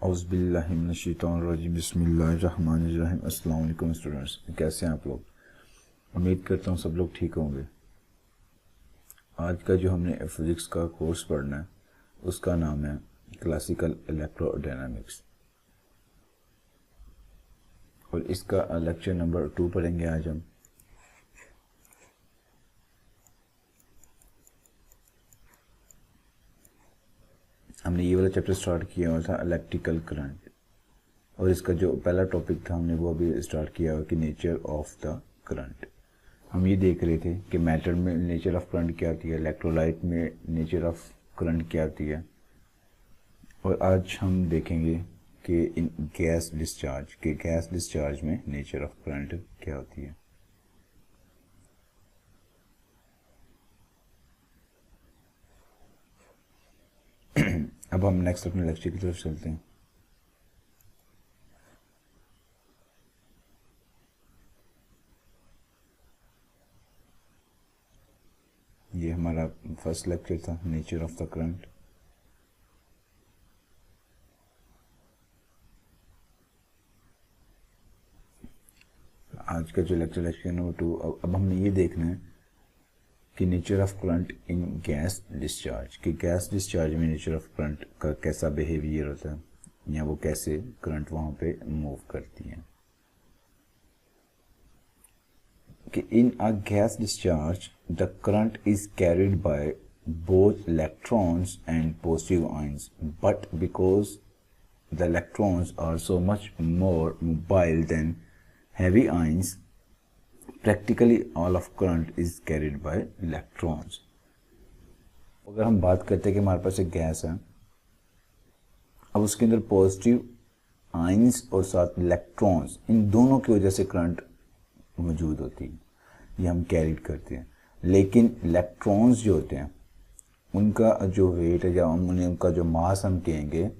औज़ुबिल्लाहिमिनश्शैतानिर्रजीम बिस्मिल्लाहिर्रहमानिर्रहीम। अस्सलाम वालेकुम स्टूडेंट्स, कैसे हैं आप लोग? उम्मीद करता हूँ सब लोग ठीक होंगे। आज का जो हमने फिज़िक्स का कोर्स पढ़ना है उसका नाम है क्लासिकल इलेक्ट्रोडायनामिक्स और इसका लेक्चर नंबर 2 पढ़ेंगे आज हम। हमने ये वाला चैप्टर स्टार्ट किया हुआ था इलेक्ट्रिकल करंट और इसका जो पहला टॉपिक था हमने वो अभी स्टार्ट किया हुआ कि नेचर ऑफ द करंट। हम ये देख रहे थे कि मैटर में नेचर ऑफ करंट क्या होती है, इलेक्ट्रोलाइट में नेचर ऑफ करंट क्या होती है, और आज हम देखेंगे कि इन गैस डिस्चार्ज में नेचर ऑफ करंट क्या होती है। अब हम नेक्स्ट अपने लेक्चर की तरफ चलते हैं। ये हमारा फर्स्ट लेक्चर था, नेचर ऑफ द करंट। आज का जो लेक्चर नंबर 2। अब हमने ये देखना है कि nature of current in gas discharge, कि गैस डिस्चार्ज में नेचर ऑफ करंट का कैसा बिहेवियर होता है या वो कैसे करंट वहाँ पे मूव करती है। कि in a gas discharge the current is carried by both electrons and positive ions, but because the electrons are so much more mobile than heavy ions, practically all of current is carried by electrons। अगर हम बात करते हैं कि हमारे पास एक gas है, अब उसके अंदर पॉजिटिव आयंस और साथ इलेक्ट्रॉन्स, इन दोनों की वजह से करंट मौजूद होती है, ये हम कैरिड करते हैं। लेकिन इलेक्ट्रॉन्स जो होते हैं उनका जो वेट है या उनका जो मास हम कहेंगे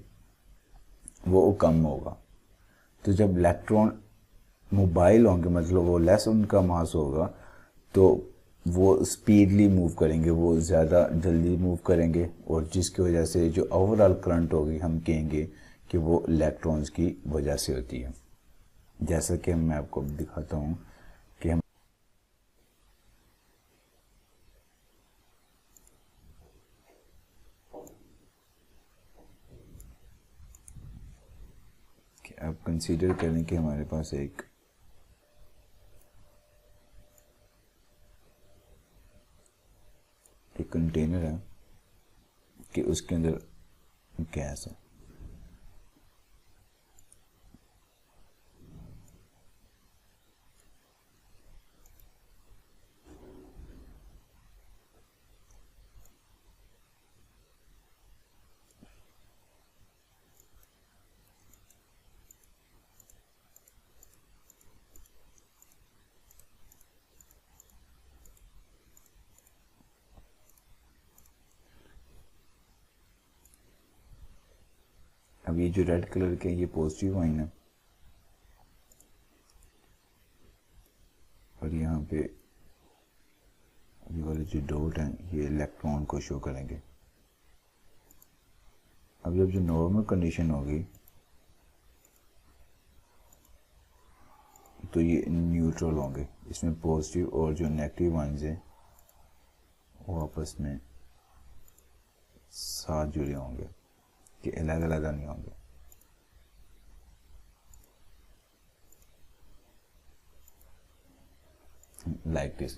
वो कम होगा। तो जब इलेक्ट्रॉन मोबाइल होंगे, मतलब वो लेस उनका मास होगा, तो वो स्पीडली मूव करेंगे, वो ज़्यादा जल्दी मूव करेंगे, और जिसकी वजह से जो ओवरऑल करंट होगी हम कहेंगे कि वो इलेक्ट्रॉन्स की वजह से होती है। जैसा कि मैं आपको दिखाता हूँ कि हम अब कंसीडर करें कि हमारे पास एक कंटेनर है कि उसके अंदर गैस है। अब ये जो रेड कलर के ये पॉजिटिव आइन है और यहाँ पे ये वाले जो डॉट हैं ये इलेक्ट्रॉन को शो करेंगे। अब जब जो नॉर्मल कंडीशन होगी तो ये न्यूट्रल होंगे, इसमें पॉजिटिव और जो नेगेटिव आइंस हैं वो आपस में साथ जुड़े होंगे, कि अलग अलग नहीं होंगे। Like this.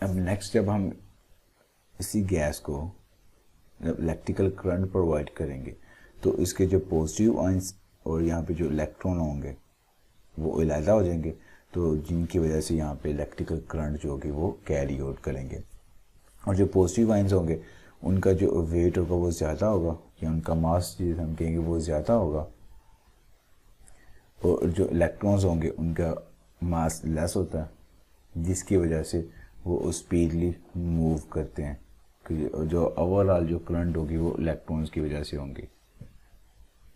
अब नेक्स्ट जब हम इसी गैस को इलेक्ट्रिकल करंट प्रोवाइड करेंगे तो इसके जो पॉजिटिव आयंस और यहाँ पे जो इलेक्ट्रॉन होंगे वो अलग हो जाएंगे, तो जिनकी वजह से यहाँ पे इलेक्ट्रिकल करंट जो होगी वो कैरी आउट करेंगे। और जो पॉजिटिव आयंस होंगे उनका जो वेट होगा वो ज़्यादा होगा, या उनका मास जिसे हम कहेंगे वो ज़्यादा होगा, और जो इलेक्ट्रॉन्स होंगे उनका मास लेस होता है, जिसकी वजह से वो स्पीडली मूव करते हैं, कि जो ओवरऑल जो करंट होगी वो इलेक्ट्रॉन्स की वजह से होंगी।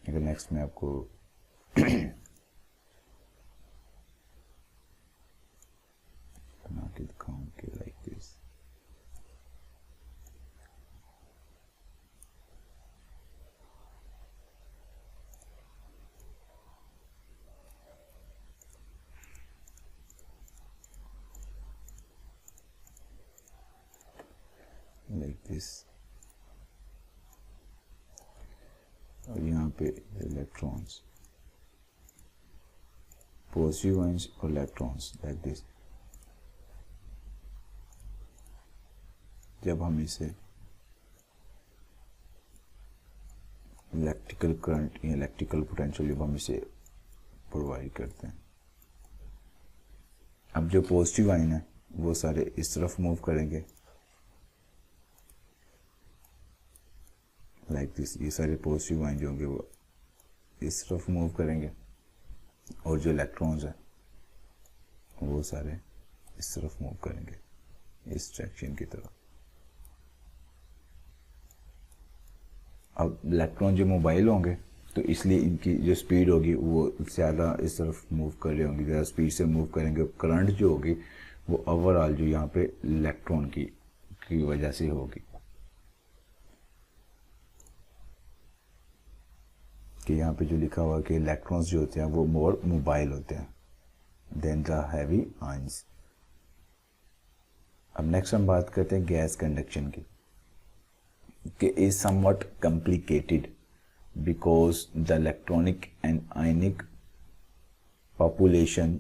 अगर नेक्स्ट में आपको बना के दिखाऊँ कि लाइक दिस। लाइक दिस, और यहाँ पे इलेक्ट्रॉन्स, पॉजिटिव आयंस और इलेक्ट्रॉन्स लाइक दिस। जब हम इसे इलेक्ट्रिकल करंट या इलेक्ट्रिकल पोटेंशियल जब हम इसे प्रोवाइड करते हैं, अब जो पॉजिटिव आयन है वो सारे इस तरफ मूव करेंगे लाइक दिस। ये सारे पॉजिटिव आयन जो होंगे वो इस तरफ मूव करेंगे, और जो इलेक्ट्रॉन्स हैं वो सारे इस तरफ मूव करेंगे, इस डायरेक्शन की तरफ। अब इलेक्ट्रॉन जो मोबाइल होंगे तो इसलिए इनकी जो स्पीड होगी वो ज़्यादा इस तरफ मूव कर रहे होंगे, ज़्यादा स्पीड से मूव करेंगे। करंट जो होगी वो ओवरऑल जो यहाँ पे इलेक्ट्रॉन की वजह से होगी, कि यहाँ पे जो लिखा हुआ है कि इलेक्ट्रॉन्स जो होते हैं वो मोर मोबाइल होते हैं देन द हैवी आयंस। अब नेक्स्ट हम बात करते हैं गैस कंडक्शन की, कि is somewhat complicated because the electronic and ionic population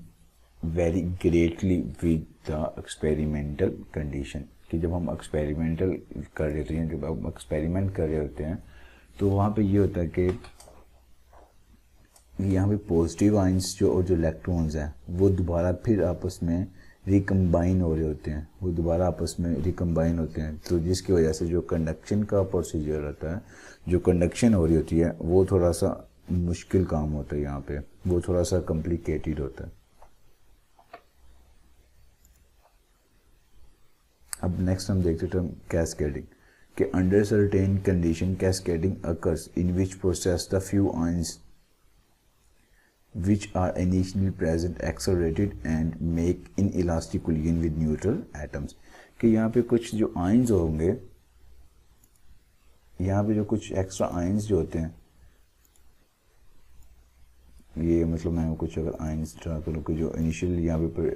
vary greatly with the experimental condition। कि जब हम एक्सपेरिमेंटल कर रहे होते हैं, जब हम एक्सपेरिमेंट कर रहे होते हैं तो वहाँ पे ये होता है कि यहाँ पे पॉजिटिव आयंस जो और जो इलेक्ट्रॉन्स हैं वो दोबारा फिर आपस में रिकम्बाइन हो रहे होते हैं, वो दोबारा आपस में रिकम्बाइन होते हैं। तो जिसकी वजह से जो कंडक्शन का प्रोसीजर रहता है, जो कंडक्शन हो रही होती है वो थोड़ा सा मुश्किल काम होता है, यहाँ पे वो थोड़ा सा कॉम्प्लिकेटेड होता है। अब नेक्स्ट हम देखते हैं कैस्केडिंग, कि under certain condition cascading occurs in which process the few ions which are initially present accelerated and make inelastic collision with neutral atoms। कि यहाँ पे कुछ जो आयंस होंगे, यहाँ पे जो कुछ एक्स्ट्रा आयंस जो होते हैं, ये मतलब मैं कुछ अगर आयंस ड्रा करूँ कि जो इनिशियली यहाँ पे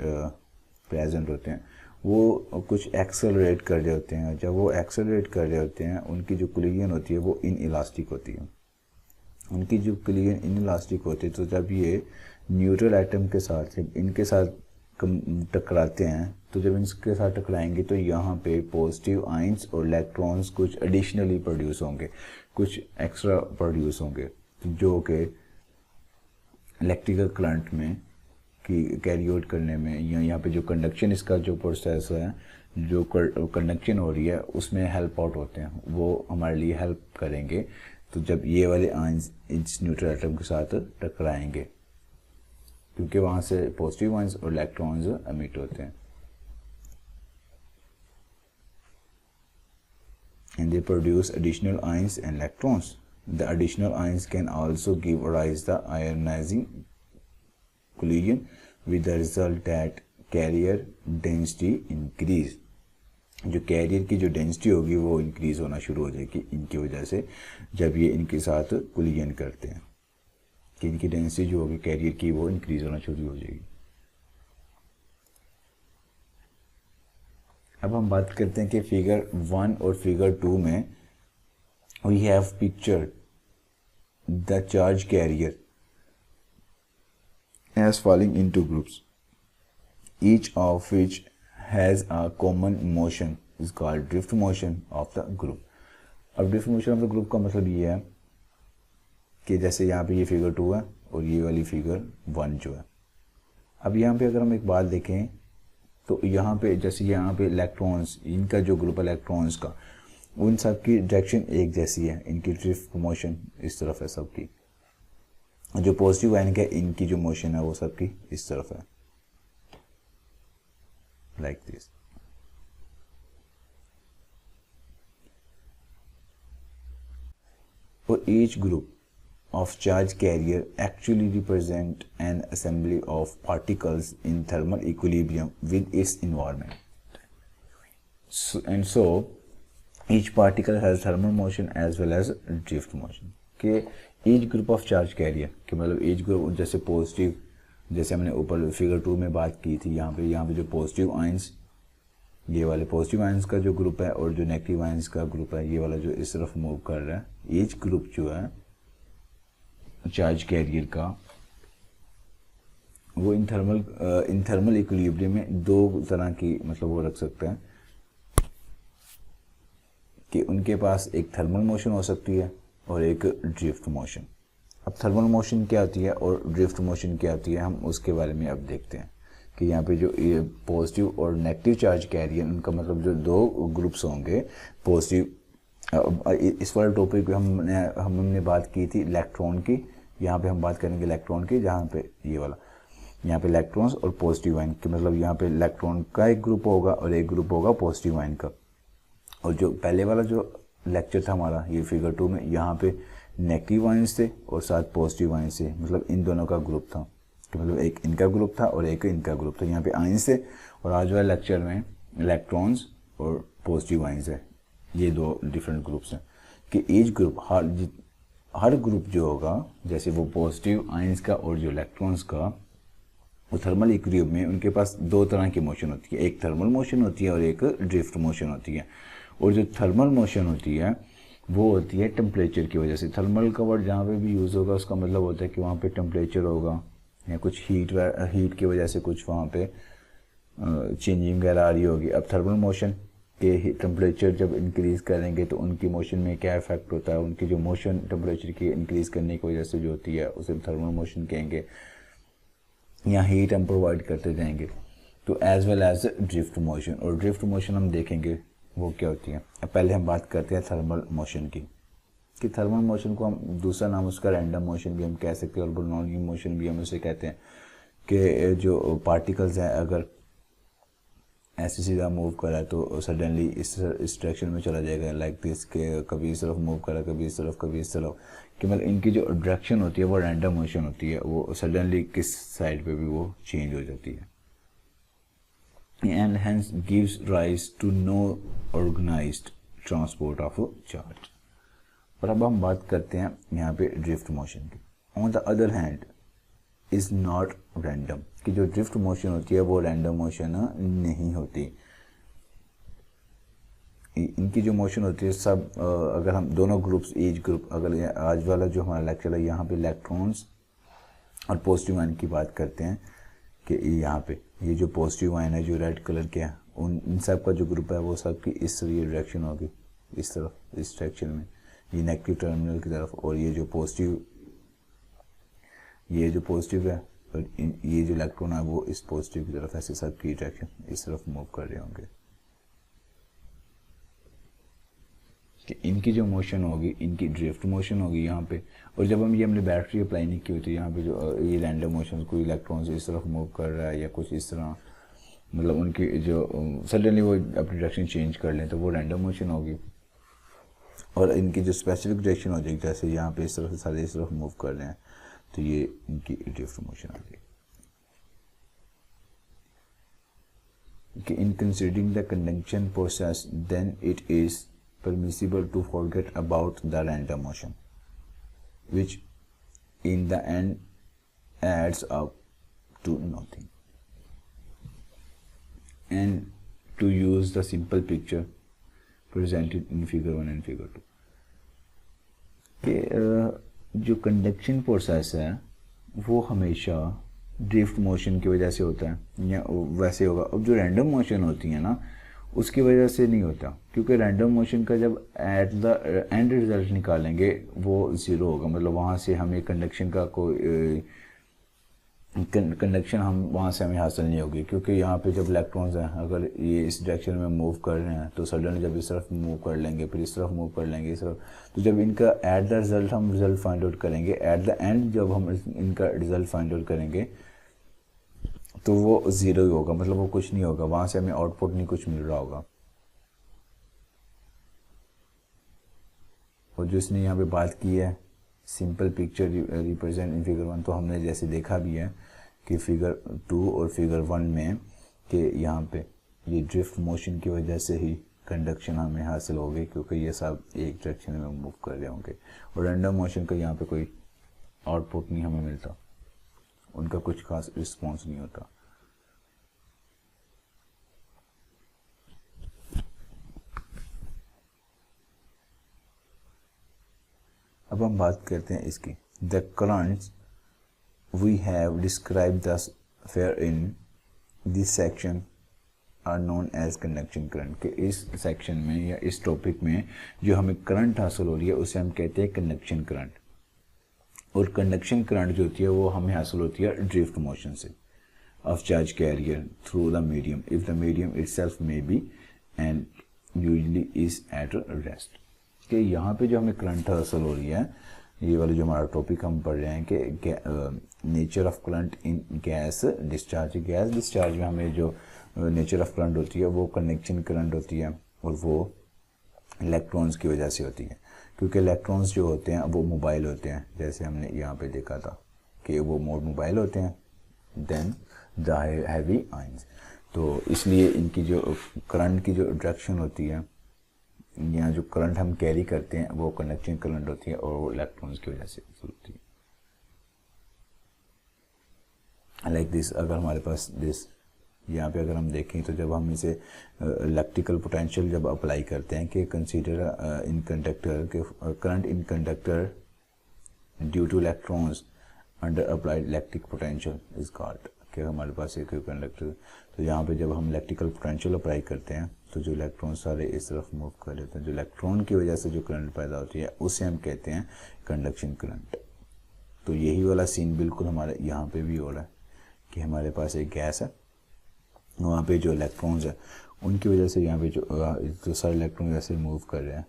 प्रेजेंट होते हैं वो कुछ एक्सेलरेट कर रहे होते हैं। जब वो एक्सेलरेट कर रहे होते हैं उनकी जो कोलिजन होती है वो इनइलास्टिक होती है, उनकी जो कोलिजन इनइलास्टिक होती है। तो जब ये न्यूट्रल एटम के साथ, जब इनके साथ टकराते हैं, तो जब इनके साथ टकराएंगे तो यहाँ पे पॉजिटिव आयंस और इलेक्ट्रॉन्स कुछ एडिशनली प्रोड्यूस होंगे, कुछ एक्स्ट्रा प्रोड्यूस होंगे, जो कि इलेक्ट्रिकल करंट में की कैरी आउट करने में या यहाँ पे जो कंडक्शन इसका जो प्रोसेस है, जो कंडक्शन हो रही है उसमें हेल्प आउट होते हैं, वो हमारे लिए हेल्प करेंगे। तो जब ये वाले आयंस इस न्यूट्रल एटम के साथ टकराएंगे, क्योंकि वहाँ से पॉजिटिव आयंस और इलेक्ट्रॉन्स एमिट होते हैं, and they produce additional ions and electrons. The additional ions can also give rise to ionizing collision with the result that carrier density increase। जो कैरियर की जो डेंसिटी होगी वो इंक्रीज होना शुरू हो जाएगी इनकी वजह से, जब ये इनके साथ कोलिजन करते हैं, कि इनकी डेंसिटी जो होगी कैरियर की वो इंक्रीज होना शुरू हो जाएगी। अब हम बात करते हैं कि फिगर 1 और फिगर 2 में we have pictured the charge carrier as falling into groups, each of which has a common motion is called drift motion of the group। अब drift motion of the group का मतलब ये है कि जैसे यहाँ पे ये फिगर 2 है और ये वाली फिगर 1 जो है। अब यहाँ पे अगर हम एक बात देखें तो यहाँ पे जैसे यहाँ पे इलेक्ट्रॉन्स, इनका जो ग्रुप इलेक्ट्रॉन्स का, उन सब की डायरेक्शन एक जैसी है, इनकी ड्रिफ्ट मोशन इस तरफ है सबकी। जो पॉजिटिव आयन के इनकी जो मोशन है वो सबकी इस तरफ है, like this. For each group of charge carrier actually represent an assembly of particles in thermal equilibrium with its environment। So each particle has thermal motion as well as drift motion। कि each group of charge carrier कि मतलब each group, जैसे positive, जैसे हमने ऊपर figure 2 में बात की थी, यहाँ पे जो पॉजिटिव आयंस ये वाले पॉजिटिव आयंस का जो ग्रुप है और जो नेगेटिव आयंस का ग्रुप है, ये वाला जो इस तरफ मूव कर रहा है, ईच ग्रुप जो है चार्ज कैरियर का, वो इन थर्मल इक्विलिब्रियम में दो तरह की मतलब वो रख सकते हैं कि उनके पास एक थर्मल मोशन हो सकती है और एक ड्रिफ्ट मोशन। अब थर्मल मोशन क्या होती है और ड्रिफ्ट मोशन क्या होती है, हम उसके बारे में अब देखते हैं कि यहाँ पे जो ये पॉजिटिव और नेगेटिव चार्ज कैरियर, उनका मतलब जो दो ग्रुप्स होंगे पॉजिटिव। इस वाले टॉपिक पे हमने बात की थी इलेक्ट्रॉन की, यहाँ पे हम बात करेंगे इलेक्ट्रॉन की, जहाँ पे ये वाला यहाँ पे इलेक्ट्रॉन्स और पॉजिटिव आयन की, मतलब यहाँ पे इलेक्ट्रॉन का एक ग्रुप होगा और एक ग्रुप होगा पॉजिटिव आयन का। और जो पहले वाला जो लेक्चर था हमारा ये फिगर 2 में, यहाँ पे नेगेटिव आयंस थे और साथ पॉजिटिव आयंस थे, मतलब इन दोनों का ग्रुप था, कि मतलब एक इनका ग्रुप था और एक इनका ग्रुप था। यहाँ पे आयंस थे और आज वाले लेक्चर में इलेक्ट्रॉन्स और पॉजिटिव आयंस है, ये दो डिफरेंट ग्रुप्स हैं। कि ईच ग्रुप हर ग्रुप जो होगा, जैसे वो पॉजिटिव आयंस का और जो इलेक्ट्रॉन्स का, वो थर्मल इक्विलिब्रियम में उनके पास दो तरह की मोशन होती है, एक थर्मल मोशन होती है और एक ड्रिफ्ट मोशन होती है। और जो थर्मल मोशन होती है वो होती है टेम्परेचर की वजह से। थर्मल का वर्ड जहाँ पे भी यूज़ होगा उसका मतलब होता है कि वहाँ पे टेम्परेचर होगा या कुछ हीट की वजह से कुछ वहाँ पे चेंजिंग वगैरह आ रही होगी। अब थर्मल मोशन के टेम्परेचर जब इंक्रीज़ करेंगे तो उनकी मोशन में क्या इफेक्ट होता है, उनकी जो मोशन टेम्परेचर की इंक्रीज़ करने की वजह से जो होती है उसे थर्मल मोशन कहेंगे, या हीट हम प्रोवाइड करते जाएंगे। तो as well as drift motion, और ड्रिफ्ट मोशन हम देखेंगे वो क्या होती है। अब पहले हम बात करते हैं थर्मल मोशन की, कि थर्मल मोशन को हम दूसरा नाम उसका रैंडम मोशन भी हम कह सकते हैं और बर्नौली मोशन भी हम उसे कहते हैं। कि जो पार्टिकल्स हैं अगर ऐसे सीधा मूव करा तो सडनली इस डायरेक्शन में चला जाएगा, लाइक दिस, के कभी इस तरफ मूव करा कभी इस तरफ कभी इस तरफ, कि मतलब इनकी जो डायरेक्शन होती है वो रैंडम मोशन होती है, वो सडनली किस साइड पे भी वो चेंज हो जाती है। And hence gives rise to no organized transport of charge. और अब हम बात करते हैं यहाँ पे ड्रिफ्ट मोशन की। On the other hand is not random, कि जो ड्रिफ्ट मोशन होती है वो रैंडम मोशन नहीं होती। इनकी जो मोशन होती है सब अगर हम दोनों ग्रुप्स, एज ग्रुप, अगर आज वाला जो हमारा लेक्चर है यहाँ पे इलेक्ट्रॉन्स और पॉजिटिव आयन की बात करते हैं, कि यहाँ पे ये जो पॉजिटिव आयन है जो रेड कलर के हैं, इन सब का जो ग्रुप है वो सब की इस ये डायरेक्शन होगी, इस तरफ, इस डायरेक्शन में, ये नेगेटिव टर्मिनल की तरफ। और ये जो पॉजिटिव है और ये जो इलेक्ट्रॉन है वो इस पॉजिटिव की तरफ, ऐसे सब की डायरेक्शन इस तरफ मूव कर रहे होंगे। कि इनकी जो मोशन होगी, इनकी ड्रिफ्ट मोशन होगी यहाँ पे। और जब हमने बैटरी अप्लाई नहीं की हुई थी, यहाँ पे जो ये रैंडम मोशन, कोई इलेक्ट्रॉन इस तरफ मूव कर रहा है या कुछ इस तरह, मतलब उनकी जो सडनली वो अपनी डायरेक्शन चेंज कर लें तो वो रैंडम मोशन होगी। और इनकी जो स्पेसिफिक डायरेक्शन हो जाएगी, जैसे यहाँ पे इस तरफ से सारे इस तरफ मूव कर रहे हैं, तो ये इनकी ड्रिफ्ट मोशन आ गई। कि in considering the conduction process, then it is permissible to forget about the random motion, which in the end adds up to nothing, and to use the simple picture presented in figure 1 and figure 2, कि जो conduction process है वो हमेशा drift motion की वजह से होता है या वैसे होगा। अब जो रैंडम मोशन होती है ना उसकी वजह से नहीं होता, क्योंकि रैंडम मोशन का जब एट द एंड रिजल्ट निकालेंगे वो ज़ीरो होगा, मतलब वहाँ से हमें कंडक्शन का कोई कंडक्शन वहाँ से हमें हासिल नहीं होगी। क्योंकि यहाँ पे जब इलेक्ट्रॉन्स हैं अगर ये इस डायरेक्शन में मूव कर रहे हैं तो सडनली जब इस तरफ मूव कर लेंगे, फिर इस तरफ मूव कर लेंगे, इस तरफ, तो जब इनका एट द रिजल्ट हम रिजल्ट फाइंड आउट करेंगे, एट द एंड जब हम इनका रिजल्ट फाइंड आउट करेंगे तो वो ज़ीरो ही होगा, मतलब वो कुछ नहीं होगा, वहाँ से हमें आउटपुट नहीं कुछ मिल रहा होगा। और जो इसने यहाँ पे बात की है simple picture represent in figure 1, तो हमने जैसे देखा भी है कि फिगर 2 और फिगर 1 में कि यहाँ पे ये ड्रिफ्ट मोशन की वजह से ही कंडक्शन हमें हासिल होगी, क्योंकि ये सब एक डायरेक्शन में मूव कर रहे होंगे। और रैंडम मोशन का यहाँ पे कोई आउटपुट नहीं हमें मिलता, उनका कुछ खास रिस्पॉन्स नहीं होता। अब हम बात करते हैं इसकी। The currents we have describe the fair in this section are known as conduction current, के इस सेक्शन में या इस टॉपिक में जो हमें करंट हासिल हो रही है उसे हम कहते हैं कंडक्शन करंट। और कंडक्शन करंट जो होती है वो हमें हासिल होती है ड्रिफ्ट मोशन से of charge carrier through the medium if the medium itself may be and usually is at rest। कि यहाँ पे जो हमें करंट हासिल हो रही है, ये वाला जो हमारा टॉपिक हम पढ़ रहे हैं कि nature of current in gas discharge. Gas discharge में हमें जो नेचर ऑफ करंट होती है वो कंडक्शन करंट होती है और वो इलेक्ट्रॉन्स की वजह से होती है, क्योंकि इलेक्ट्रॉन्स जो होते हैं वो मोबाइल होते हैं, जैसे हमने यहाँ पे देखा था कि वो मोर मोबाइल होते हैं देन द हैवी आयंस। तो इसलिए इनकी जो करंट की जो डायरेक्शन होती है या जो करंट हम कैरी करते हैं वो कंडक्शन करंट होती है और वो इलेक्ट्रॉन्स की वजह से होती है। लाइक दिस, अगर हमारे पास दिस यहाँ पे अगर हम देखें तो जब हम इसे इलेक्ट्रिकल पोटेंशियल जब अप्लाई करते हैं कि कंसीडर इन कंडक्टर के current in conductor due two electrons under applied electric potential is called, कि हमारे पास एक कंडक्टर, तो यहाँ पे जब हम इलेक्ट्रिकल पोटेंशियल अप्लाई करते हैं तो जो इलेक्ट्रॉन सारे इस तरफ मूव कर लेते हैं, जो इलेक्ट्रॉन की वजह से जो करंट पैदा होती है उसे हम कहते हैं कंडक्शन करंट। तो यही वाला सीन बिल्कुल हमारे यहाँ पे भी हो रहा है कि हमारे पास एक गैस है, वहाँ पे जो इलेक्ट्रॉन्स है उनकी वजह से यहाँ पे जो सारे इलेक्ट्रॉन जैसे मूव कर रहे हैं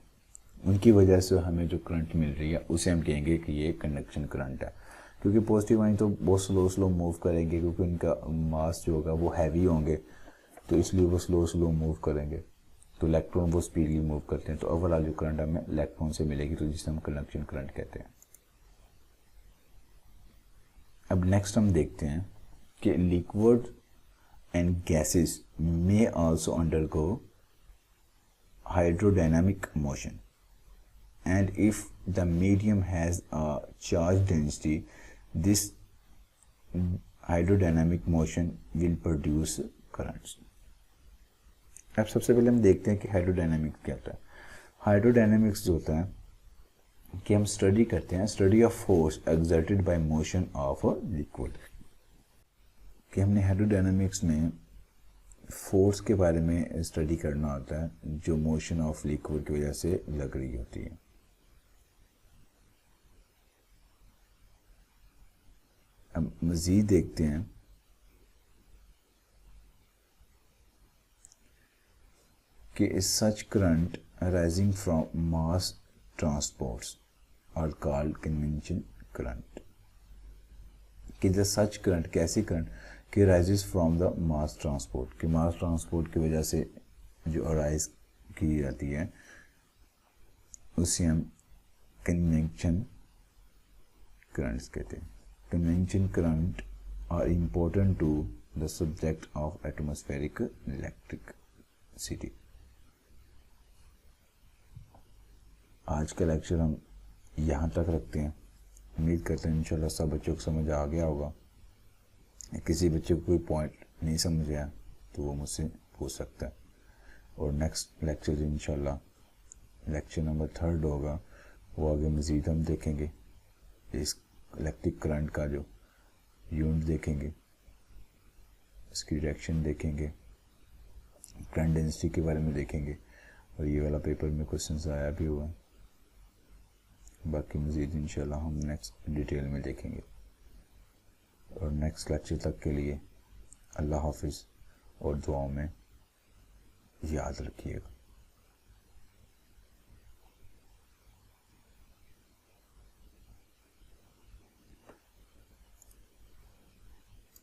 उनकी वजह से हमें जो करंट मिल रही है उसे हम कहेंगे कि ये कंडक्शन करंट है। क्योंकि पॉजिटिव आयन तो बहुत स्लो स्लो मूव करेंगे, क्योंकि उनका मास जो होगा वो हैवी होंगे, तो इसलिए वो स्लो स्लो मूव करेंगे, तो इलेक्ट्रॉन वो स्पीडली मूव करते हैं, तो ओवरऑल जो करंट हमें इलेक्ट्रॉन से मिलेगी, तो जिसे हम कंडक्शन करंट कहते हैं। अब नेक्स्ट हम देखते हैं कि liquid and gases may also undergo hydrodynamic motion and if the medium has a charge density, this hydrodynamic motion will produce currents। अब सबसे पहले हम देखते हैं कि हाइड्रोडायनामिक्स क्या होता है। हाइड्रोडायनामिक्स जो होता है कि हम स्टडी करते हैं study of force exerted by motion of a liquid, कि हमने हाइड्रोडायनामिक्स में फोर्स के बारे में स्टडी करना होता है जो मोशन ऑफ लिक्विड की वजह से लग रही होती है। अब मज़ीद देखते हैं कि such current arising from mass transports are called convention current, कि द सच करंट कैसी करंट कि rises from the mass transport, कि मास ट्रांसपोर्ट की वजह से जो अराइज की जाती है उसे हम कन्वेंशन करंट्स कहते हैं। Convection current are important to the subject of atmospheric electricity। आज का लेक्चर हम यहाँ तक रखते हैं। उम्मीद करते हैं इंशाल्लाह सब बच्चों को समझ आ गया होगा। किसी बच्चे को कोई पॉइंट नहीं समझ आया तो वो मुझसे पूछ सकता है, और नेक्स्ट लेक्चर इंशाल्लाह लेक्चर नंबर 3 होगा, वो आगे मज़ीद हम देखेंगे इस इलेक्ट्रिक करंट का जो यूनिट देखेंगे, इसकी डायरेक्शन देखेंगे, करंट डेंसिटी के बारे में देखेंगे, और ये वाला पेपर में क्वेश्चंस आया भी हुआ है। बाकी मज़ीद इंशाल्लाह हम नेक्स्ट डिटेल में देखेंगे। और नेक्स्ट लेक्चर तक के लिए अल्लाह हाफिज़, और दुआओं में याद रखिएगा।